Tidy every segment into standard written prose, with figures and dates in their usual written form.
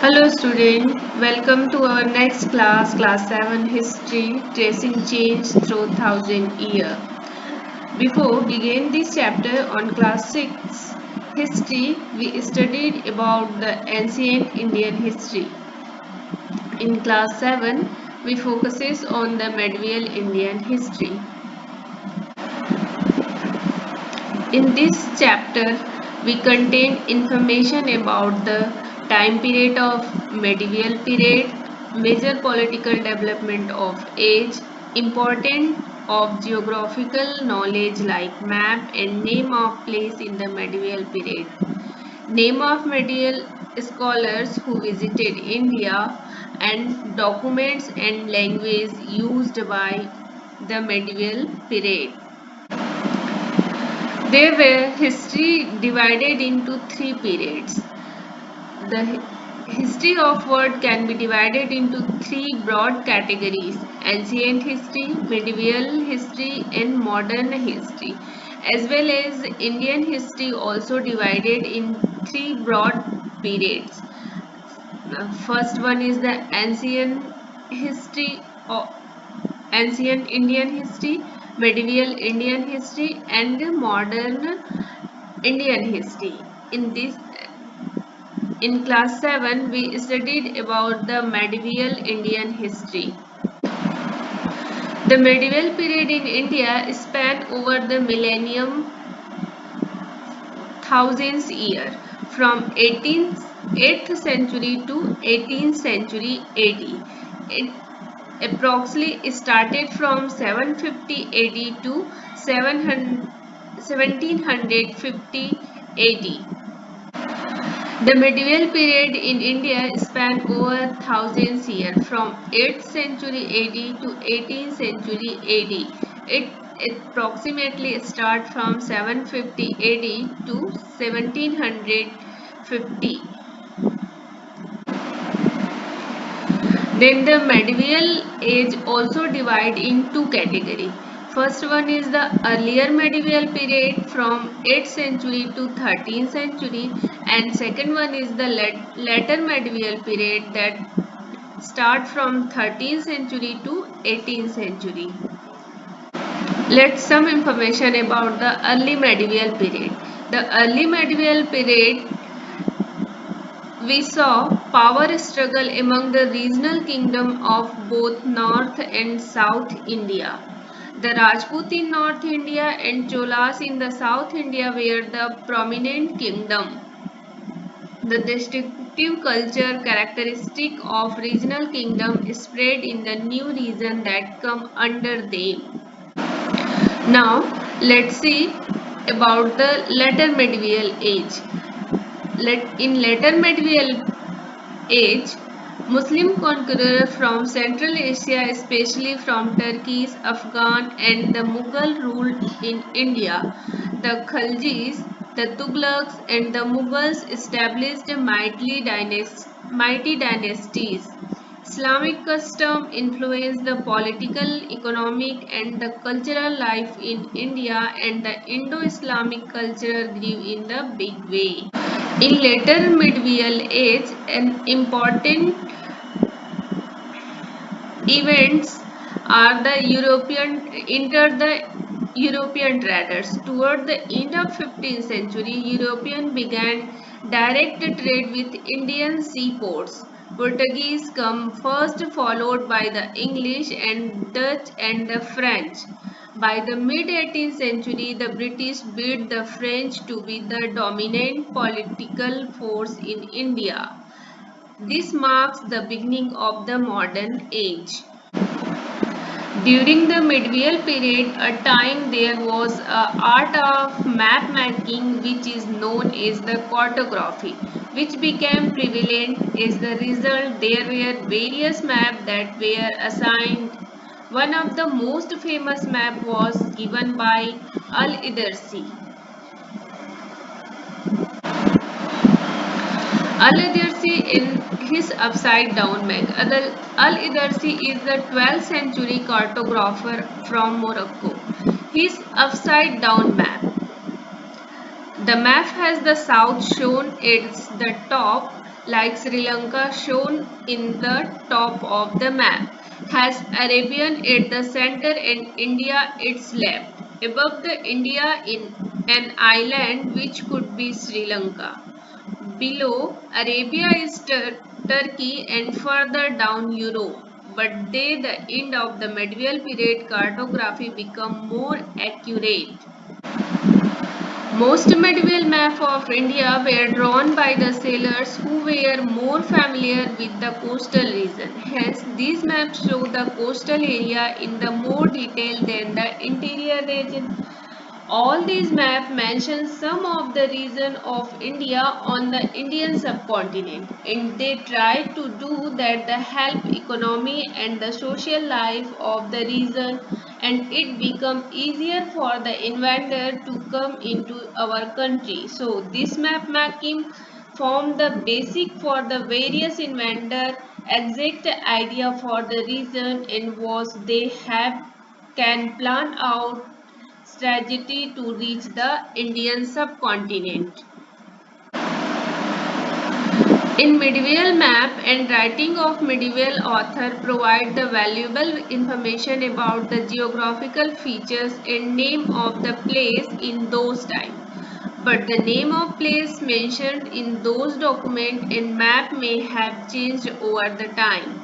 Hello student, welcome to our next class 7 History, Tracing Change Through Thousand Years. Before begin this chapter on class 6 History, we studied about the ancient Indian history. In class 7, we focuses on the medieval Indian history. In this chapter, we contain information about the time period of medieval period, major political development of age, important of geographical knowledge like map and name of place in the medieval period, name of medieval scholars who visited India, and documents and language used by the medieval period. There were history divided into three periods. The history of world can be divided into three broad categories: ancient history, medieval history, and modern history. As well as Indian history also divided in three broad periods. The first one is the history or ancient Indian history, medieval Indian history, and modern Indian history. In this, in class 7, we studied about the medieval Indian history. The medieval period in India span over the millennium thousands year from 8th century to 18th century AD. It approximately started from 750 AD to 1750 AD. The medieval period in India spanned over thousands years, from 8th century AD to 18th century AD. It approximately starts from 750 AD to 1750. Then the medieval age also divide in two categories. First one is the earlier medieval period from 8th century to 13th century, and second one is the later medieval period that start from 13th century to 18th century. Let's some information about the early medieval period. The early medieval period, we saw power struggle among the regional kingdom of both North and South India. The Rajput in North India and Cholas in the South India were the prominent kingdom. The distinctive culture characteristic of regional kingdom spread in the new region that come under them. Now let's see about the later medieval age. In later medieval age, Muslim conquerors from Central Asia, especially from Turkey, Afghan, and the Mughal ruled in India. The Khaljis, the Tughlaqs, and the Mughals established mighty dynasties. Islamic custom influenced the political, economic, and the cultural life in India, and the Indo-Islamic culture grew in the big way. In later medieval age, an important events are the European traders. Toward the end of 15th century, European began direct trade with Indian seaports. Portuguese come first, followed by the English and Dutch and the French. By the mid 18th century, the British beat the French to be the dominant political force in India. This marks the beginning of the modern age. During the medieval period, a time there was a art of map making which is known as the cartography, which became prevalent. As the result, there were various maps that were assigned. One of the most famous map was given by Al-Idarsi. Al-Idarsi in his upside down map. Al-Idarsi is the 12th century cartographer from Morocco. His upside down map. The map has the south shown at the top like Sri Lanka shown in the top of the map, has Arabian at the center and India its left. Above the India in an island which could be Sri Lanka. Below Arabia is Turkey and further down Europe. But the end of the medieval period cartography become more accurate. Most medieval maps of India were drawn by the sailors who were more familiar with the coastal region. Hence, these maps show the coastal area in the more detail than the interior region. All these maps mention some of the region of India on the Indian subcontinent, and they try to do that the help economy and the social life of the region, and it become easier for the invader to come into our country. So this map making form the basic for the various invader exact idea for the region and was they have can plan out strategy to reach the Indian subcontinent. In medieval map and writing of medieval author provide the valuable information about the geographical features and name of the place in those times. But the name of place mentioned in those document and map may have changed over the time.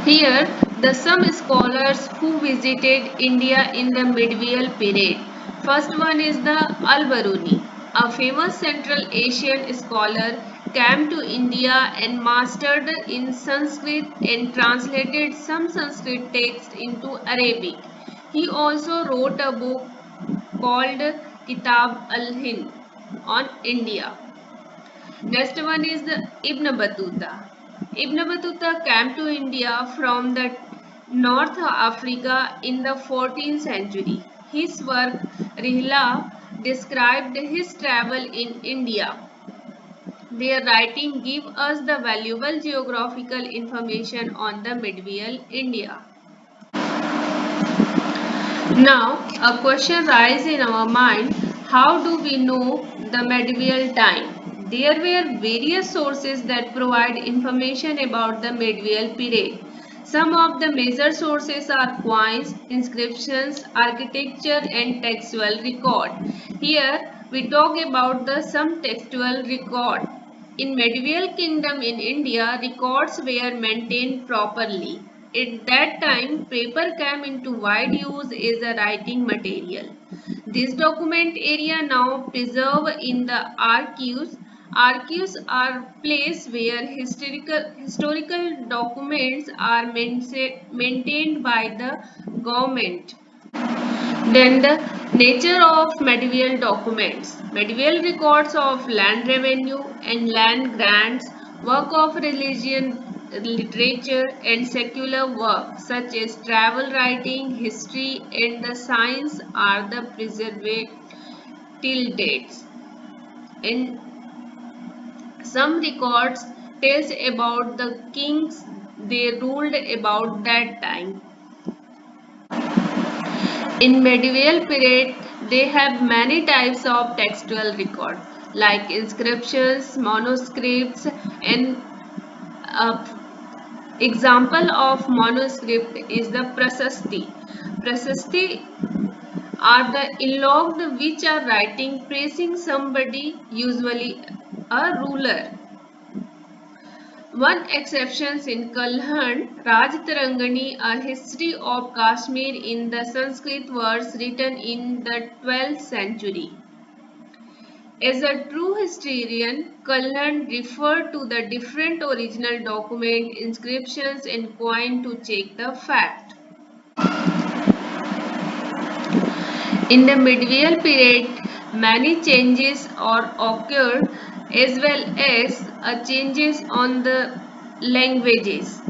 Here, the some scholars who visited India in the medieval period. First one is the Al-Baruni, a famous Central Asian scholar, came to India and mastered in Sanskrit and translated some Sanskrit texts into Arabic. He also wrote a book called Kitab al-Hind on India. Next one is the Ibn Battuta. Ibn Battuta came to India from the North Africa in the 14th century. His work Rihla described his travel in India. Their writing give us the valuable geographical information on the medieval India. Now, a question arises in our mind, how do we know the medieval time? There were various sources that provide information about the medieval period. Some of the major sources are coins, inscriptions, architecture and textual record. Here we talk about the some textual record. In medieval kingdom in India, records were maintained properly. At that time, paper came into wide use as a writing material. This document area now preserved in the archives. Archives are places where historical documents are maintained by the government. Then the nature of medieval documents. Medieval records of land revenue and land grants, work of religion, literature and secular work such as travel writing, history and the science are the preserved till dates. And some records tells about the kings they ruled about that time. In medieval period, they have many types of textual record like inscriptions, manuscripts and uh, example of manuscript is the prasasti. Prasasti are the inlogged which are writing praising somebody, usually a ruler. One exception in Kalhan, Rajtarangani, a history of Kashmir in the Sanskrit words written in the 12th century. As a true historian, Kalhan referred to the different original document, inscriptions and coin to check the fact. In the medieval period, many changes are occurred as well as changes on the languages.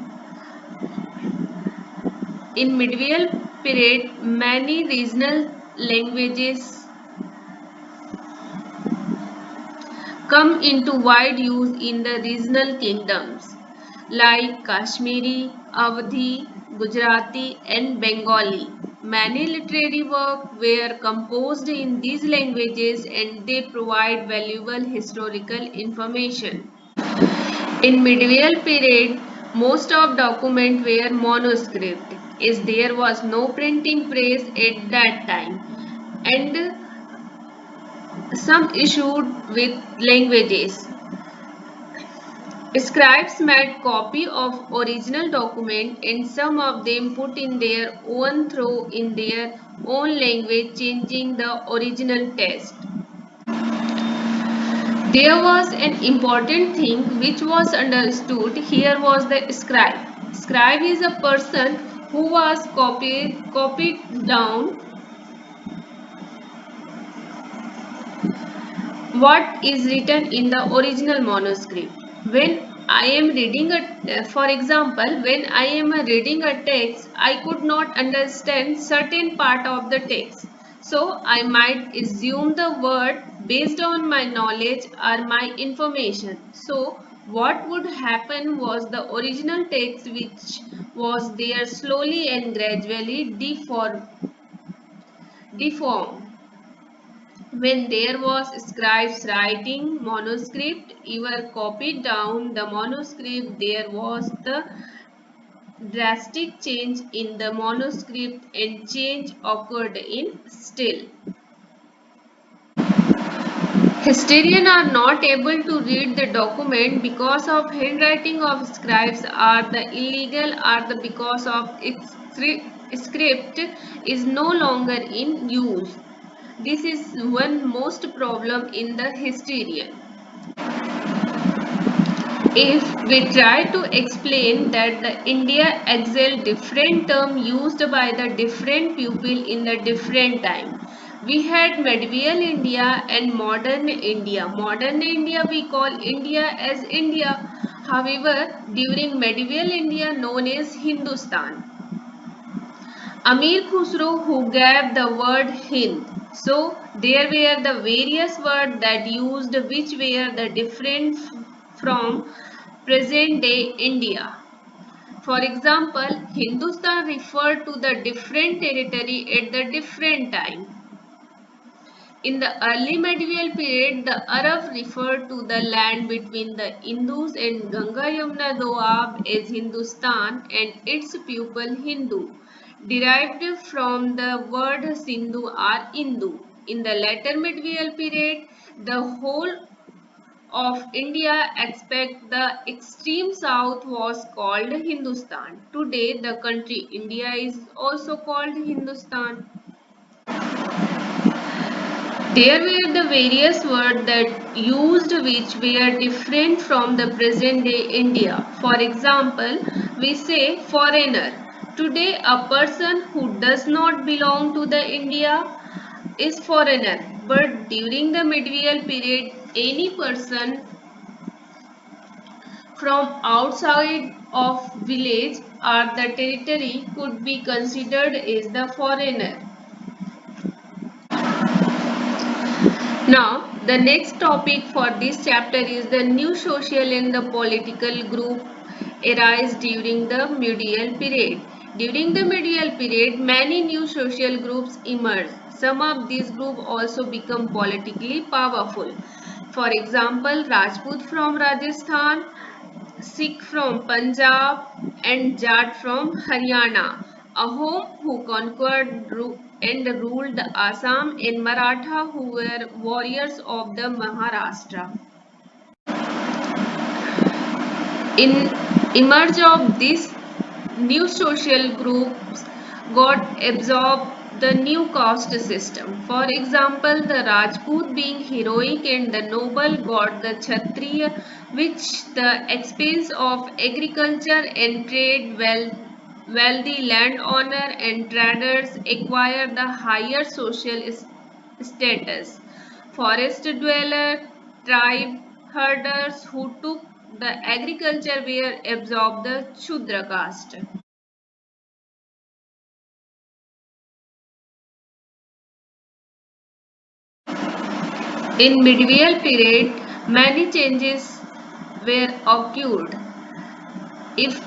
In medieval period, many regional languages come into wide use in the regional kingdoms like Kashmiri, Awadhi, Gujarati and Bengali. Many literary works were composed in these languages and they provide valuable historical information. In medieval period, most of documents were manuscript, as there was no printing press at that time, and some issued with languages. Scribes made copy of original document and some of them put in their own through in their own language, changing the original text. There was an important thing which was understood here was the scribe. Scribe is a person who was copied down what is written in the original manuscript. When I am reading for example, when I am reading a text, I could not understand certain part of the text. So I might assume the word based on my knowledge or my information. So what would happen was the original text which was there slowly and gradually deformed. When there was scribes writing manuscript, either copied down the manuscript, there was the drastic change in the manuscript and change occurred in still. Historians are not able to read the document because of handwriting of scribes are the illegal or the because of its script is no longer in use. This is one most problem in the historian. If we try to explain that the India excel different term used by the different people in the different time. We had medieval India and modern India. Modern India we call India as India. However, during medieval India known as Hindustan. Amir Khusro who gave the word Hind. So there were the various words that used which were the different from present day India. For example, Hindustan referred to the different territory at the different time. In the early medieval period, the Arab referred to the land between the Indus and Ganga Yamuna Doab as Hindustan and its people Hindu, derived from the word Sindhu or Indu. In the later medieval period, the whole of India except the extreme south was called Hindustan. Today, the country India is also called Hindustan. There were the various words that used which were different from the present day India. For example, we say foreigner. Today, a person who does not belong to the India is foreigner. But during the medieval period, any person from outside of village or the territory could be considered as the foreigner. Now, the next topic for this chapter is the new social and the political group arise during the medieval period. During the medieval period, many new social groups emerged. Some of these groups also become politically powerful. For example, Rajput from Rajasthan, Sikh from Punjab and Jat from Haryana. Ahom who conquered and ruled Assam and Maratha who were warriors of the Maharashtra. In emerge of these new social groups got absorbed the new caste system. For example, the Rajput being heroic and the noble got the Kshatriya, which the expense of agriculture and trade wealthy landowner and traders acquire the higher social status. Forest dweller, tribe herders who took the agriculture were absorbed the Shudra caste. In medieval period, many changes were occurred. If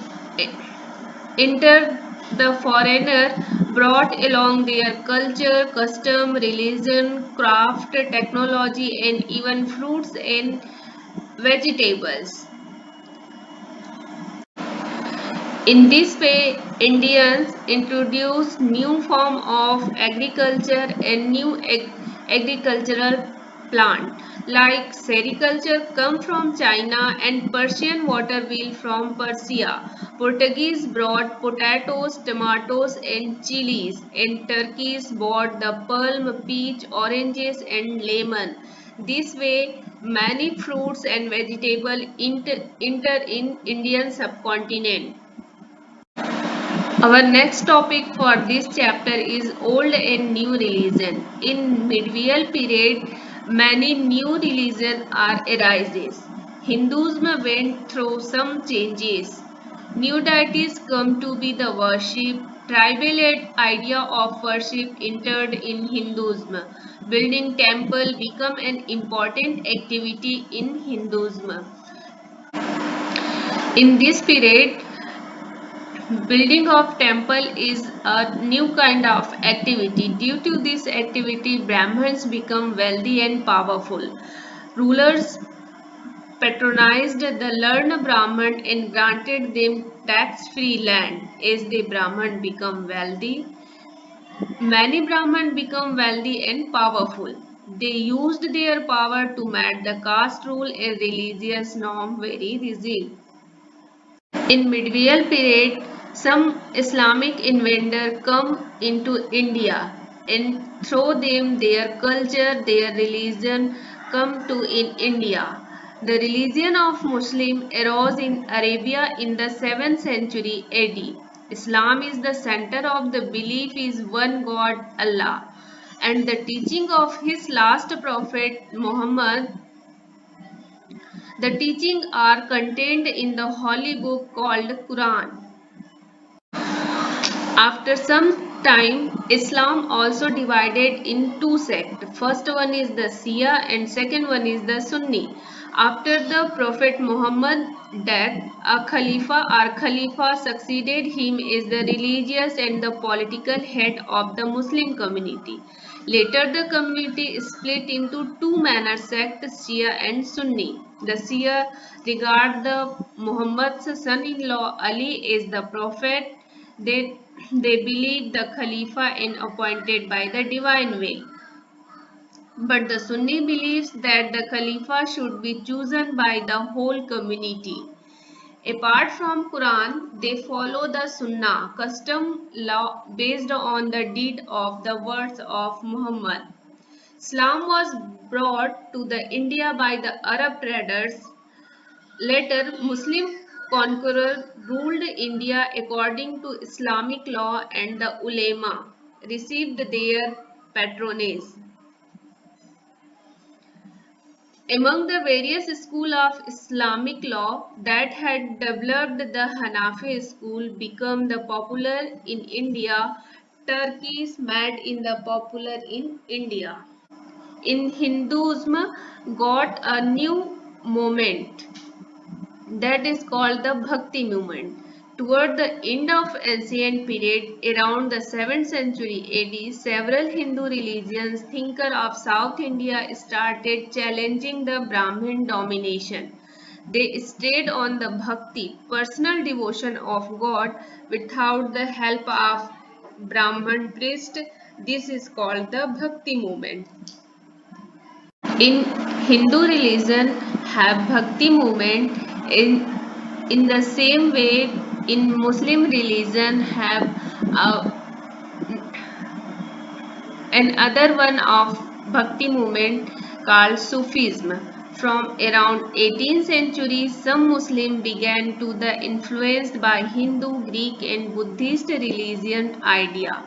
enter the foreigner brought along their culture, custom, religion, craft, technology, and even fruits and vegetables. In this way, Indians introduced new form of agriculture and new agricultural plant like sericulture come from China and Persian water wheel from Persia. Portuguese brought potatoes, tomatoes and chilies and Turkeys brought the palm, peach, oranges and lemon. This way, many fruits and vegetables enter in Indian subcontinent. Our next topic for this chapter is Old and New Religion. In medieval period, many new religions are arises. Hinduism went through some changes. New deities come to be the worship. Tribal idea of worship entered in Hinduism. Building temple become an important activity in Hinduism. In this period, building of temple is a new kind of activity. Due to this activity, Brahmins become wealthy and powerful. Rulers patronized the learned Brahmin and granted them tax-free land. As the Brahmin become wealthy, many Brahmin become wealthy and powerful. They used their power to make the caste rule and religious norm very rigid. In medieval period, some Islamic invader come into India and through them their culture, their religion come to in India. The religion of Muslim arose in Arabia in the 7th century AD. Islam is the center of the belief is one God Allah and the teaching of his last prophet Muhammad. The teachings are contained in the holy book called Quran. After some time, Islam also divided in two sects. First one is the Shia and second one is the Sunni. After the Prophet Muhammad's death, a Khalifa succeeded him as the religious and the political head of the Muslim community. Later, the community split into two minor sects, Shia and Sunni. The Shia regard the Muhammad's son-in-law Ali as the prophet. They believe the Khalifa and appointed by the divine will. But the Sunni believes that the Khalifa should be chosen by the whole community. Apart from Quran, they follow the Sunnah, custom law based on the deed of the words of Muhammad. Islam was brought to the India by the Arab traders. Later, Muslim conquerors ruled India according to Islamic law and the ulema received their patronage. Among the various schools of Islamic law that had developed, the Hanafi school became the popular in India. Turkeys made in the popular in India. In Hinduism, got a new moment that is called the Bhakti movement. Toward the end of ancient period, around the 7th century AD, several Hindu religions thinker of South India started challenging the Brahmin domination. They stayed on the bhakti, personal devotion of God without the help of Brahman priest. This is called the Bhakti movement. In Hindu religion have bhakti movement in the same way in Muslim religion have uh, another one of bhakti movement called Sufism. From around 18th century, some Muslims began to the influenced by Hindu, Greek and Buddhist religion idea.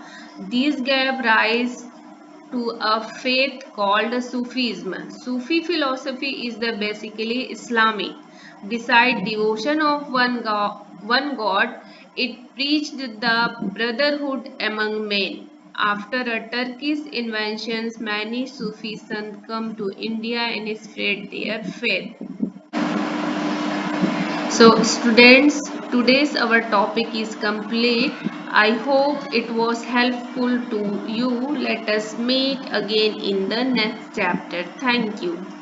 These gave rise to a faith called Sufism. Sufi philosophy is the basically Islamic. Beside devotion of one God, it preached the brotherhood among men. After a Turkish inventions, many Sufi sons come to India and spread their faith. So students, today's our topic is complete. I hope it was helpful to you. Let us meet again in the next chapter. Thank you.